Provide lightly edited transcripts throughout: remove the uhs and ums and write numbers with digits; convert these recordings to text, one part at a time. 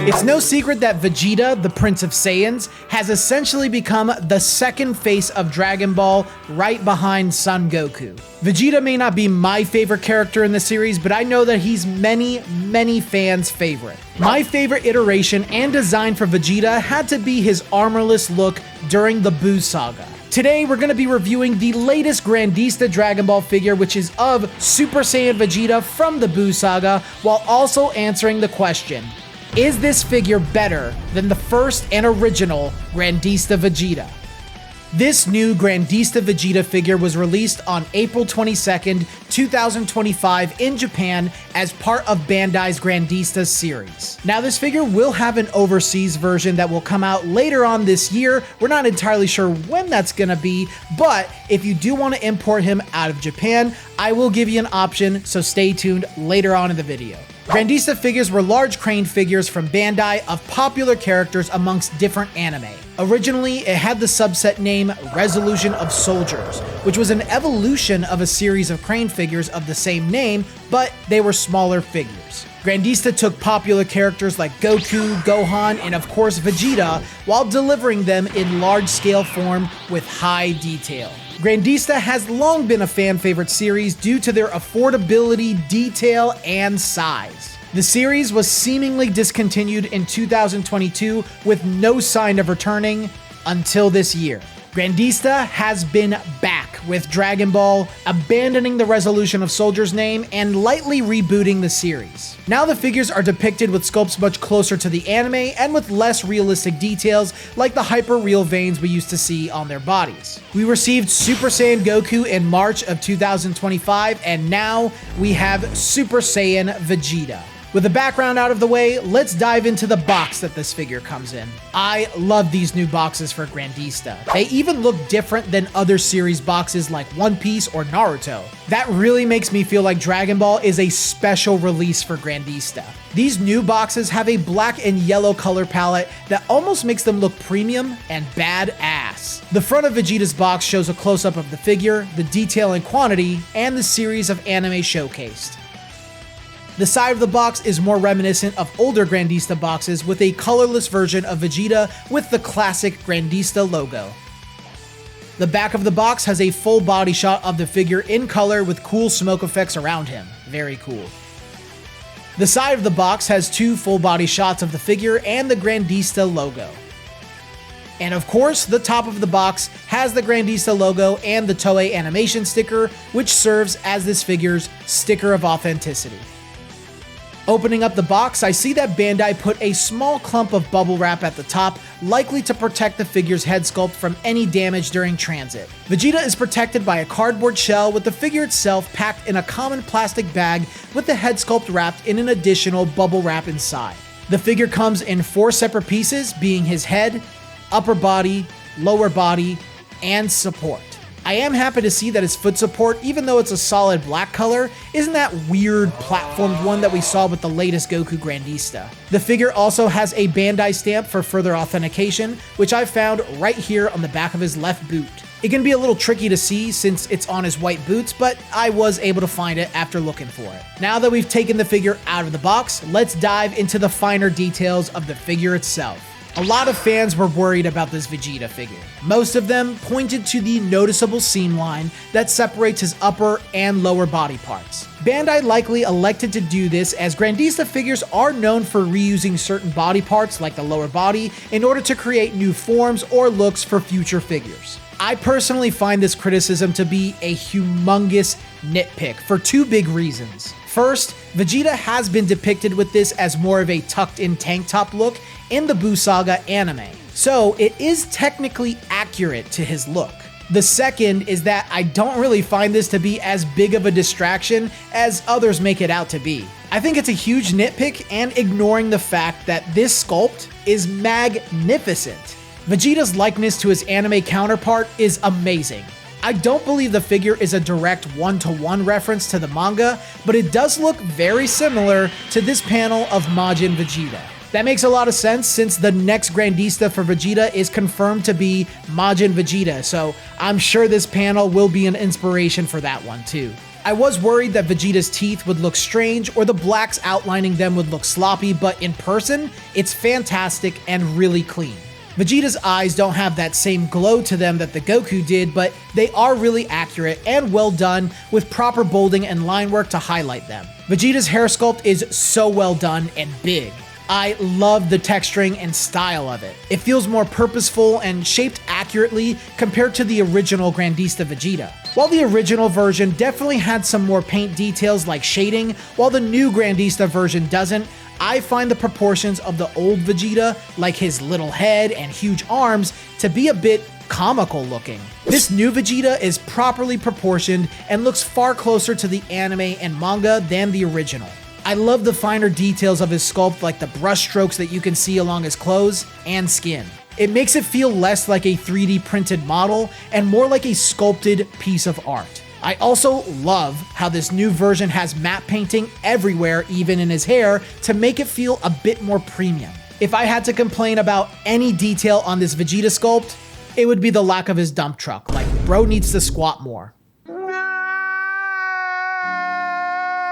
It's no secret that Vegeta, the Prince of Saiyans, has essentially become the second face of Dragon Ball right behind Son Goku. Vegeta may not be my favorite character in the series, but I know that he's many fans' favorite. My favorite iteration and design for Vegeta had to be his armorless look during the Buu Saga. Today, we're going to be reviewing the latest Grandista Dragon Ball figure, which is of Super Saiyan Vegeta from the Buu Saga, while also answering the question, is this figure better than the first and original Grandista Vegeta? This new Grandista Vegeta figure was released on April 22nd, 2025 in Japan as part of Bandai's Grandista series. Now this figure will have an overseas version that will come out later on this year. We're not entirely sure when that's gonna be, but if you do want to import him out of Japan, I will give you an option, so stay tuned later on in the video. Grandista figures were large crane figures from Bandai of popular characters amongst different anime. Originally, it had the subset name Resolution of Soldiers, which was an evolution of a series of crane figures of the same name, but they were smaller figures. Grandista took popular characters like Goku, Gohan, and of course Vegeta, while delivering them in large-scale form with high detail. Grandista has long been a fan favorite series due to their affordability, detail, and size. The series was seemingly discontinued in 2022 with no sign of returning until this year. Grandista has been back with Dragon Ball, abandoning the Resolution of Soldiers name and lightly rebooting the series. Now the figures are depicted with sculpts much closer to the anime and with less realistic details like the hyper-real veins we used to see on their bodies. We received Super Saiyan Goku in March of 2025, and now we have Super Saiyan Vegeta. With the background out of the way, let's dive into the box that this figure comes in. I love these new boxes for Grandista. They even look different than other series boxes like One Piece or Naruto. That really makes me feel like Dragon Ball is a special release for Grandista. These new boxes have a black and yellow color palette that almost makes them look premium and badass. The front of Vegeta's box shows a close-up of the figure, the detail and quantity, and the series of anime showcased. The side of the box is more reminiscent of older Grandista boxes with a colorless version of Vegeta with the classic Grandista logo. The back of the box has a full body shot of the figure in color with cool smoke effects around him. Very cool. The side of the box has two full body shots of the figure and the Grandista logo. And of course, the top of the box has the Grandista logo and the Toei animation sticker, which serves as this figure's sticker of authenticity. Opening up the box, I see that Bandai put a small clump of bubble wrap at the top, likely to protect the figure's head sculpt from any damage during transit. Vegeta is protected by a cardboard shell with the figure itself packed in a common plastic bag with the head sculpt wrapped in an additional bubble wrap inside. The figure comes in 4 separate pieces, being his head, upper body, lower body, and support. I am happy to see that his foot support, even though it's a solid black color, isn't that weird platformed one that we saw with the latest Goku Grandista. The figure also has a Bandai stamp for further authentication, which I found right here on the back of his left boot. It can be a little tricky to see since it's on his white boots, but I was able to find it after looking for it. Now that we've taken the figure out of the box, let's dive into the finer details of the figure itself. A lot of fans were worried about this Vegeta figure. Most of them pointed to the noticeable seam line that separates his upper and lower body parts. Bandai likely elected to do this as Grandista figures are known for reusing certain body parts like the lower body in order to create new forms or looks for future figures. I personally find this criticism to be a humongous nitpick for 2 big reasons. First, Vegeta has been depicted with this as more of a tucked-in tank top look in the Buu Saga anime, so it is technically accurate to his look. The second is that I don't really find this to be as big of a distraction as others make it out to be. I think it's a huge nitpick and ignoring the fact that this sculpt is magnificent. Vegeta's likeness to his anime counterpart is amazing. I don't believe the figure is a direct one-to-one reference to the manga, but it does look very similar to this panel of Majin Vegeta. That makes a lot of sense since the next Grandista for Vegeta is confirmed to be Majin Vegeta, so I'm sure this panel will be an inspiration for that one too. I was worried that Vegeta's teeth would look strange or the blacks outlining them would look sloppy, but in person, it's fantastic and really clean. Vegeta's eyes don't have that same glow to them that the Goku did, but they are really accurate and well done with proper bolding and line work to highlight them. Vegeta's hair sculpt is so well done and big. I love the texturing and style of it. It feels more purposeful and shaped accurately compared to the original Grandista Vegeta. While the original version definitely had some more paint details like shading, while the new Grandista version doesn't, I find the proportions of the old Vegeta, like his little head and huge arms, to be a bit comical looking. This new Vegeta is properly proportioned and looks far closer to the anime and manga than the original. I love the finer details of his sculpt, like the brush strokes that you can see along his clothes and skin. It makes it feel less like a 3D printed model and more like a sculpted piece of art. I also love how this new version has matte painting everywhere, even in his hair, to make it feel a bit more premium. If I had to complain about any detail on this Vegeta sculpt, it would be the lack of his dump truck. Like, bro needs to squat more.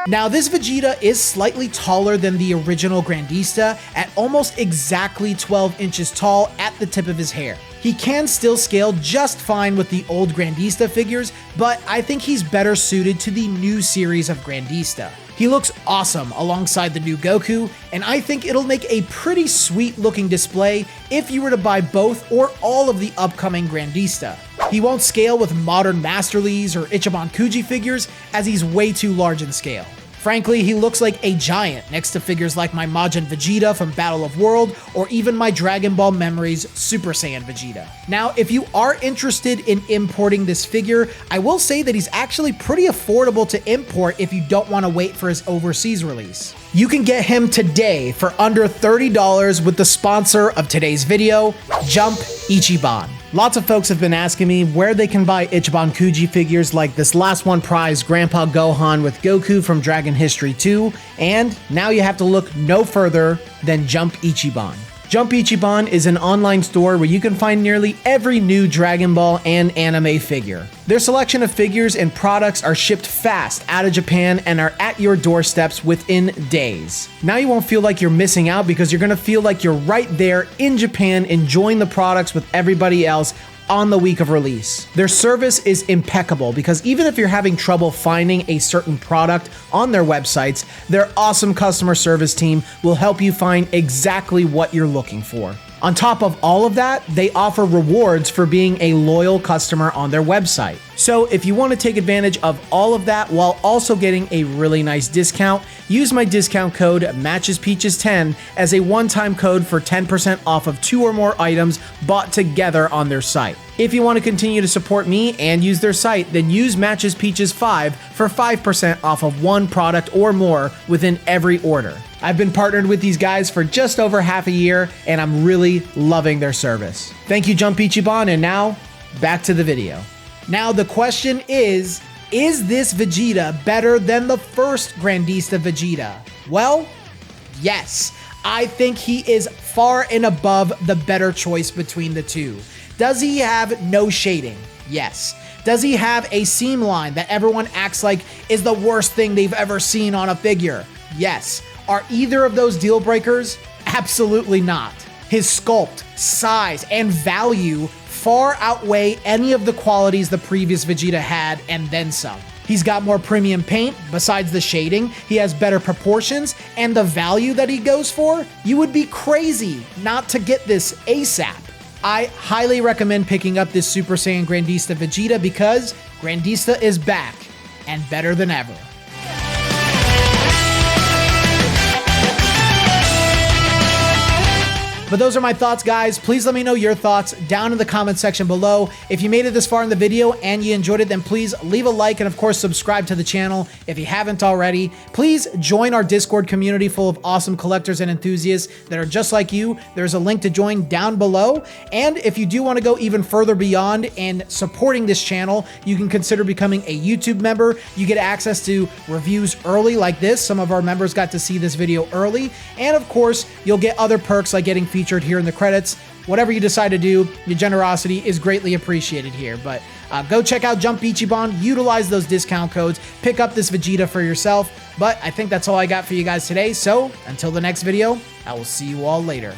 Now, this Vegeta is slightly taller than the original Grandista at almost exactly 12 inches tall at the tip of his hair. He can still scale just fine with the old Grandista figures, but I think he's better suited to the new series of Grandista. He looks awesome alongside the new Goku, and I think it'll make a pretty sweet looking display if you were to buy both or all of the upcoming Grandista. He won't scale with modern Master Lees or Ichiban Kuji figures, as he's way too large in scale. Frankly, he looks like a giant next to figures like my Majin Vegeta from Battle of World, or even my Dragon Ball Memories Super Saiyan Vegeta. Now, if you are interested in importing this figure, I will say that he's actually pretty affordable to import if you don't want to wait for his overseas release. You can get him today for under $30 with the sponsor of today's video, Jump Ichiban. Lots of folks have been asking me where they can buy Ichiban Kuji figures like this last one prized Grandpa Gohan with Goku from Dragon History 2, and now you have to look no further than Jump Ichiban. Jump Ichiban is an online store where you can find nearly every new Dragon Ball and anime figure. Their selection of figures and products are shipped fast out of Japan and are at your doorsteps within days. Now you won't feel like you're missing out because you're gonna feel like you're right there in Japan enjoying the products with everybody else on the week of release. Their service is impeccable because even if you're having trouble finding a certain product on their websites, their awesome customer service team will help you find exactly what you're looking for. On top of all of that, they offer rewards for being a loyal customer on their website. So if you want to take advantage of all of that while also getting a really nice discount, use my discount code MatchesPeaches10 as a one-time code for 10% off of 2 or more items bought together on their site. If you want to continue to support me and use their site, then use MatchesPeaches5 for 5% off of one product or more within every order. I've been partnered with these guys for just over half a year, and I'm really loving their service. Thank you, Jump Ichiban, and now, back to the video. Now, the question is this Vegeta better than the first Grandista Vegeta? Well, yes. I think he is far and above the better choice between the two. Does he have no shading? Yes. Does he have a seam line that everyone acts like is the worst thing they've ever seen on a figure? Yes. Are either of those deal breakers? Absolutely not. His sculpt, size, and value far outweigh any of the qualities the previous Vegeta had, and then some. He's got more premium paint besides the shading, he has better proportions, and the value that he goes for, you would be crazy not to get this ASAP. I highly recommend picking up this Super Saiyan Grandista Vegeta because Grandista is back and better than ever. But those are my thoughts, guys. Please let me know your thoughts down in the comment section below. If you made it this far in the video and you enjoyed it, then please leave a like and of course subscribe to the channel if you haven't already. Please join our Discord community full of awesome collectors and enthusiasts that are just like you. There's a link to join down below. And if you do want to go even further beyond and supporting this channel, you can consider becoming a YouTube member. You get access to reviews early like this. Some of our members got to see this video early. And of course, you'll get other perks like getting featured here in the credits. Whatever you decide to do, your generosity is greatly appreciated here. But Go check out Jump Ichiban, utilize those discount codes, pick up this Vegeta for yourself. But I think that's all I got for you guys today. So until the next video, I will see you all later.